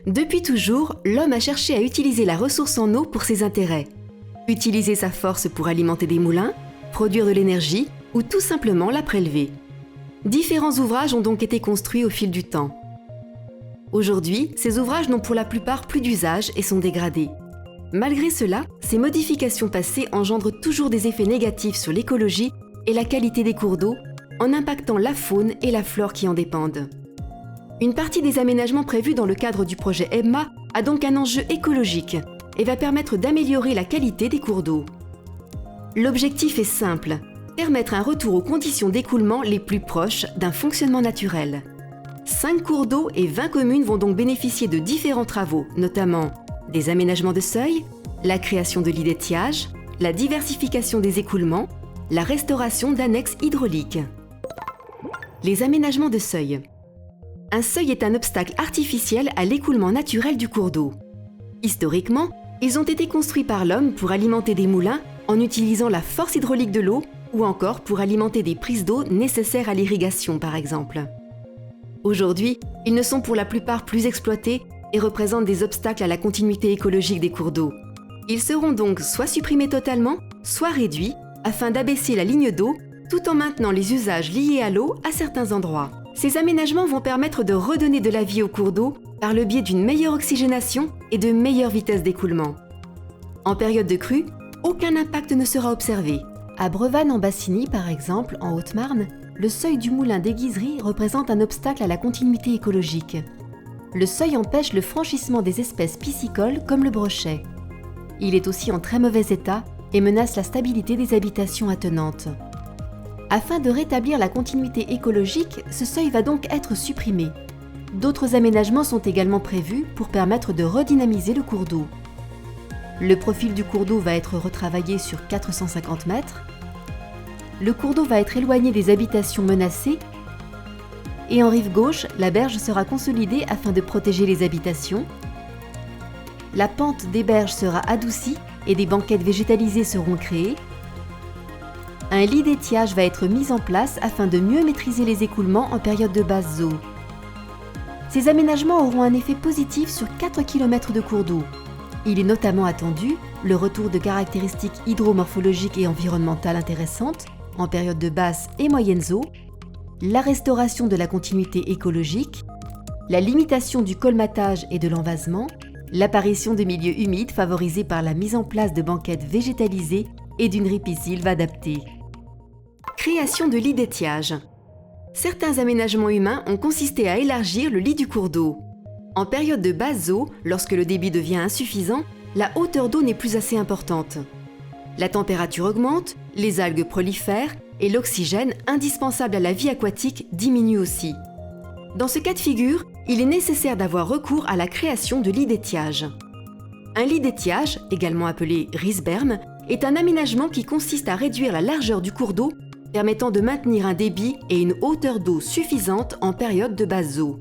Depuis toujours, l'homme a cherché à utiliser la ressource en eau pour ses intérêts. Utiliser sa force pour alimenter des moulins, produire de l'énergie ou tout simplement la prélever. Différents ouvrages ont donc été construits au fil du temps. Aujourd'hui, ces ouvrages n'ont pour la plupart plus d'usage et sont dégradés. Malgré cela, ces modifications passées engendrent toujours des effets négatifs sur l'écologie et la qualité des cours d'eau, en impactant la faune et la flore qui en dépendent. Une partie des aménagements prévus dans le cadre du projet EBMA a donc un enjeu écologique et va permettre d'améliorer la qualité des cours d'eau. L'objectif est simple, permettre un retour aux conditions d'écoulement les plus proches d'un fonctionnement naturel. 5 cours d'eau et 20 communes vont donc bénéficier de différents travaux, notamment des aménagements de seuil, la création de lits d'étiage, la diversification des écoulements, la restauration d'annexes hydrauliques. Les aménagements de seuil. Un seuil est un obstacle artificiel à l'écoulement naturel du cours d'eau. Historiquement, ils ont été construits par l'homme pour alimenter des moulins en utilisant la force hydraulique de l'eau ou encore pour alimenter des prises d'eau nécessaires à l'irrigation par exemple. Aujourd'hui, ils ne sont pour la plupart plus exploités et représentent des obstacles à la continuité écologique des cours d'eau. Ils seront donc soit supprimés totalement, soit réduits afin d'abaisser la ligne d'eau tout en maintenant les usages liés à l'eau à certains endroits. Ces aménagements vont permettre de redonner de la vie aux cours d'eau par le biais d'une meilleure oxygénation et de meilleures vitesses d'écoulement. En période de crue, aucun impact ne sera observé. À Brevannes-en-Bassigny, par exemple, en Haute-Marne, le seuil du moulin d'Aiguizerie représente un obstacle à la continuité écologique. Le seuil empêche le franchissement des espèces piscicoles comme le brochet. Il est aussi en très mauvais état et menace la stabilité des habitations attenantes. Afin de rétablir la continuité écologique, ce seuil va donc être supprimé. D'autres aménagements sont également prévus pour permettre de redynamiser le cours d'eau. Le profil du cours d'eau va être retravaillé sur 450 mètres. Le cours d'eau va être éloigné des habitations menacées. Et en rive gauche, la berge sera consolidée afin de protéger les habitations. La pente des berges sera adoucie et des banquettes végétalisées seront créées. Un lit d'étiage va être mis en place afin de mieux maîtriser les écoulements en période de basse eau. Ces aménagements auront un effet positif sur 4 km de cours d'eau. Il est notamment attendu le retour de caractéristiques hydromorphologiques et environnementales intéressantes en période de basse et moyenne eau, la restauration de la continuité écologique, la limitation du colmatage et de l'envasement, l'apparition de milieux humides favorisés par la mise en place de banquettes végétalisées et d'une ripisylve adaptée. Création de lits d'étiage. Certains aménagements humains ont consisté à élargir le lit du cours d'eau. En période de basse eau, lorsque le débit devient insuffisant, la hauteur d'eau n'est plus assez importante. La température augmente, les algues prolifèrent et l'oxygène, indispensable à la vie aquatique, diminue aussi. Dans ce cas de figure, il est nécessaire d'avoir recours à la création de lits d'étiage. Un lit d'étiage, également appelé risberme, est un aménagement qui consiste à réduire la largeur du cours d'eau, permettant de maintenir un débit et une hauteur d'eau suffisante en période de basse eau.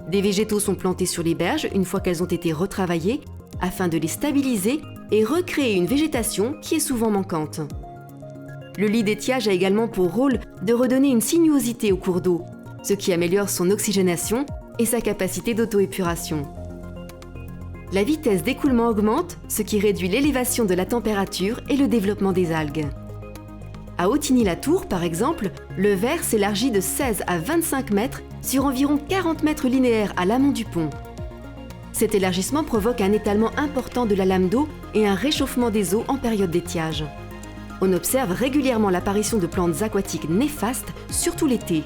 Des végétaux sont plantés sur les berges une fois qu'elles ont été retravaillées, afin de les stabiliser et recréer une végétation qui est souvent manquante. Le lit d'étiage a également pour rôle de redonner une sinuosité au cours d'eau, ce qui améliore son oxygénation et sa capacité d'auto-épuration. La vitesse d'écoulement augmente, ce qui réduit l'élévation de la température et le développement des algues. À Autigny-la-Tour, par exemple, le verre s'élargit de 16 à 25 mètres sur environ 40 mètres linéaires à l'amont du pont. Cet élargissement provoque un étalement important de la lame d'eau et un réchauffement des eaux en période d'étiage. On observe régulièrement l'apparition de plantes aquatiques néfastes, surtout l'été.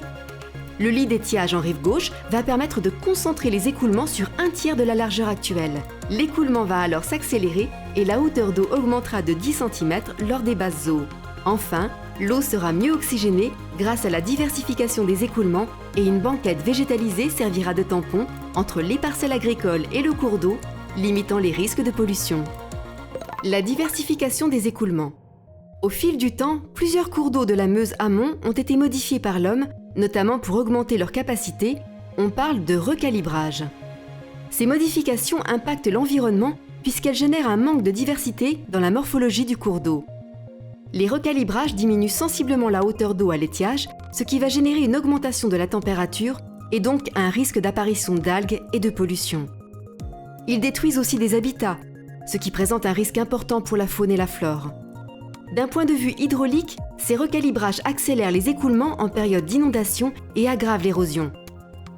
Le lit d'étiage en rive gauche va permettre de concentrer les écoulements sur un tiers de la largeur actuelle. L'écoulement va alors s'accélérer et la hauteur d'eau augmentera de 10 cm lors des basses eaux. Enfin, l'eau sera mieux oxygénée grâce à la diversification des écoulements et une banquette végétalisée servira de tampon entre les parcelles agricoles et le cours d'eau, limitant les risques de pollution. La diversification des écoulements. Au fil du temps, plusieurs cours d'eau de la Meuse amont ont été modifiés par l'homme, notamment pour augmenter leur capacité. On parle de recalibrage. Ces modifications impactent l'environnement puisqu'elles génèrent un manque de diversité dans la morphologie du cours d'eau. Les recalibrages diminuent sensiblement la hauteur d'eau à l'étiage, ce qui va générer une augmentation de la température et donc un risque d'apparition d'algues et de pollution. Ils détruisent aussi des habitats, ce qui présente un risque important pour la faune et la flore. D'un point de vue hydraulique, ces recalibrages accélèrent les écoulements en période d'inondation et aggravent l'érosion.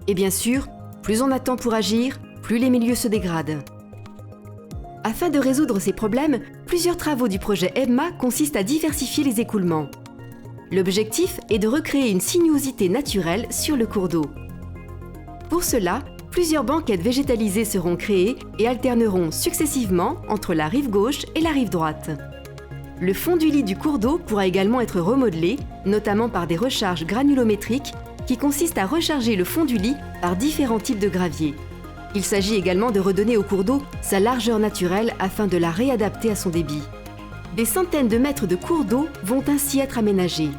Et bien sûr, plus on attend pour agir, plus les milieux se dégradent. Afin de résoudre ces problèmes, plusieurs travaux du projet EBMA consistent à diversifier les écoulements. L'objectif est de recréer une sinuosité naturelle sur le cours d'eau. Pour cela, plusieurs banquettes végétalisées seront créées et alterneront successivement entre la rive gauche et la rive droite. Le fond du lit du cours d'eau pourra également être remodelé, notamment par des recharges granulométriques qui consistent à recharger le fond du lit par différents types de gravier. Il s'agit également de redonner au cours d'eau sa largeur naturelle afin de la réadapter à son débit. Des centaines de mètres de cours d'eau vont ainsi être aménagés.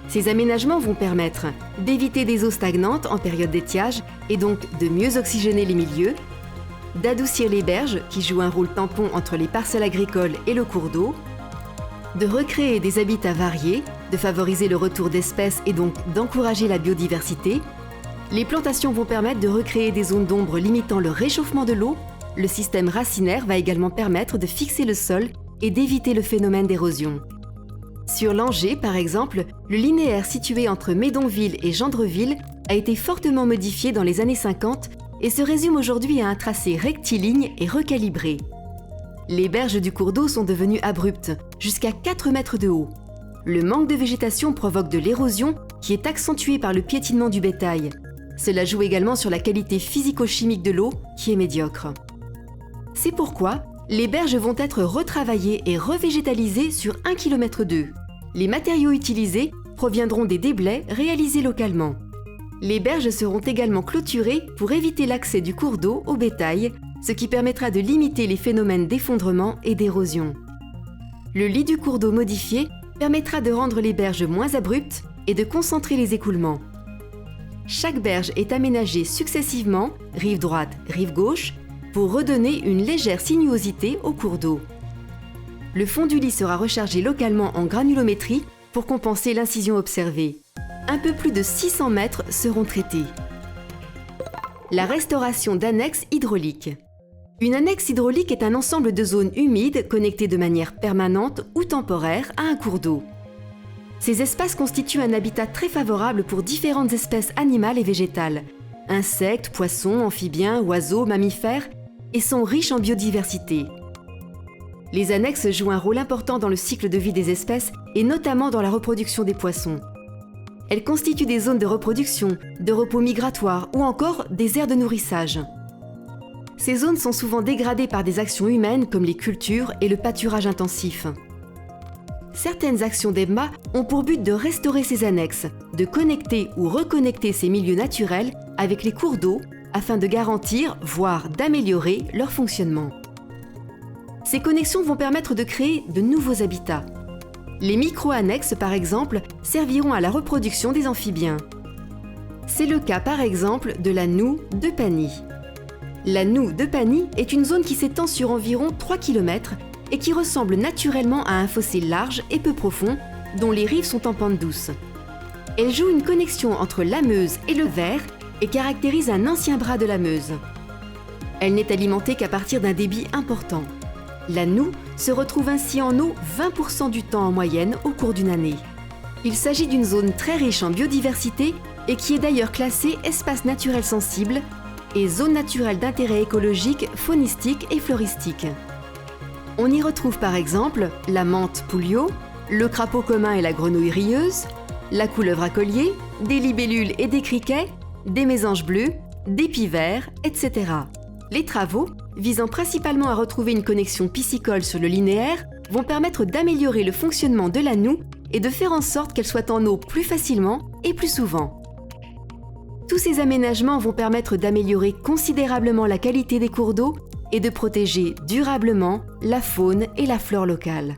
Ces aménagements vont permettre d'éviter des eaux stagnantes en période d'étiage et donc de mieux oxygéner les milieux, d'adoucir les berges qui jouent un rôle tampon entre les parcelles agricoles et le cours d'eau, de recréer des habitats variés, de favoriser le retour d'espèces et donc d'encourager la biodiversité. Les plantations vont permettre de recréer des zones d'ombre limitant le réchauffement de l'eau. Le système racinaire va également permettre de fixer le sol et d'éviter le phénomène d'érosion. Sur l'Angers, par exemple, le linéaire situé entre Médonville et Gendreville a été fortement modifié dans les années 50 et se résume aujourd'hui à un tracé rectiligne et recalibré. Les berges du cours d'eau sont devenues abruptes, jusqu'à 4 mètres de haut. Le manque de végétation provoque de l'érosion qui est accentuée par le piétinement du bétail. Cela joue également sur la qualité physico-chimique de l'eau, qui est médiocre. C'est pourquoi les berges vont être retravaillées et revégétalisées sur 1 km d'eux. Les matériaux utilisés proviendront des déblais réalisés localement. Les berges seront également clôturées pour éviter l'accès du cours d'eau au bétail, ce qui permettra de limiter les phénomènes d'effondrement et d'érosion. Le lit du cours d'eau modifié permettra de rendre les berges moins abruptes et de concentrer les écoulements. Chaque berge est aménagée successivement, rive droite, rive gauche, pour redonner une légère sinuosité au cours d'eau. Le fond du lit sera rechargé localement en granulométrie pour compenser l'incision observée. Un peu plus de 600 mètres seront traités. La restauration d'annexes hydrauliques. Une annexe hydraulique est un ensemble de zones humides connectées de manière permanente ou temporaire à un cours d'eau. Ces espaces constituent un habitat très favorable pour différentes espèces animales et végétales, insectes, poissons, amphibiens, oiseaux, mammifères, et sont riches en biodiversité. Les annexes jouent un rôle important dans le cycle de vie des espèces et notamment dans la reproduction des poissons. Elles constituent des zones de reproduction, de repos migratoire ou encore des aires de nourrissage. Ces zones sont souvent dégradées par des actions humaines comme les cultures et le pâturage intensif. Certaines actions d'EBMA ont pour but de restaurer ces annexes, de connecter ou reconnecter ces milieux naturels avec les cours d'eau afin de garantir, voire d'améliorer leur fonctionnement. Ces connexions vont permettre de créer de nouveaux habitats. Les micro-annexes, par exemple, serviront à la reproduction des amphibiens. C'est le cas, par exemple, de la noue de Pagny. La noue de Pagny est une zone qui s'étend sur environ 3 km et qui ressemble naturellement à un fossé large et peu profond, dont les rives sont en pente douce. Elle joue une connexion entre la Meuse et le Vair et caractérise un ancien bras de la Meuse. Elle n'est alimentée qu'à partir d'un débit important. La noue se retrouve ainsi en eau 20% du temps en moyenne au cours d'une année. Il s'agit d'une zone très riche en biodiversité et qui est d'ailleurs classée espace naturel sensible et zone naturelle d'intérêt écologique, faunistique et floristique. On y retrouve par exemple la mante poulio, le crapaud commun et la grenouille rieuse, la couleuvre à collier, des libellules et des criquets, des mésanges bleus, des pivers, etc. Les travaux, visant principalement à retrouver une connexion piscicole sur le linéaire, vont permettre d'améliorer le fonctionnement de la noue et de faire en sorte qu'elle soit en eau plus facilement et plus souvent. Tous ces aménagements vont permettre d'améliorer considérablement la qualité des cours d'eau et de protéger durablement la faune et la flore locale.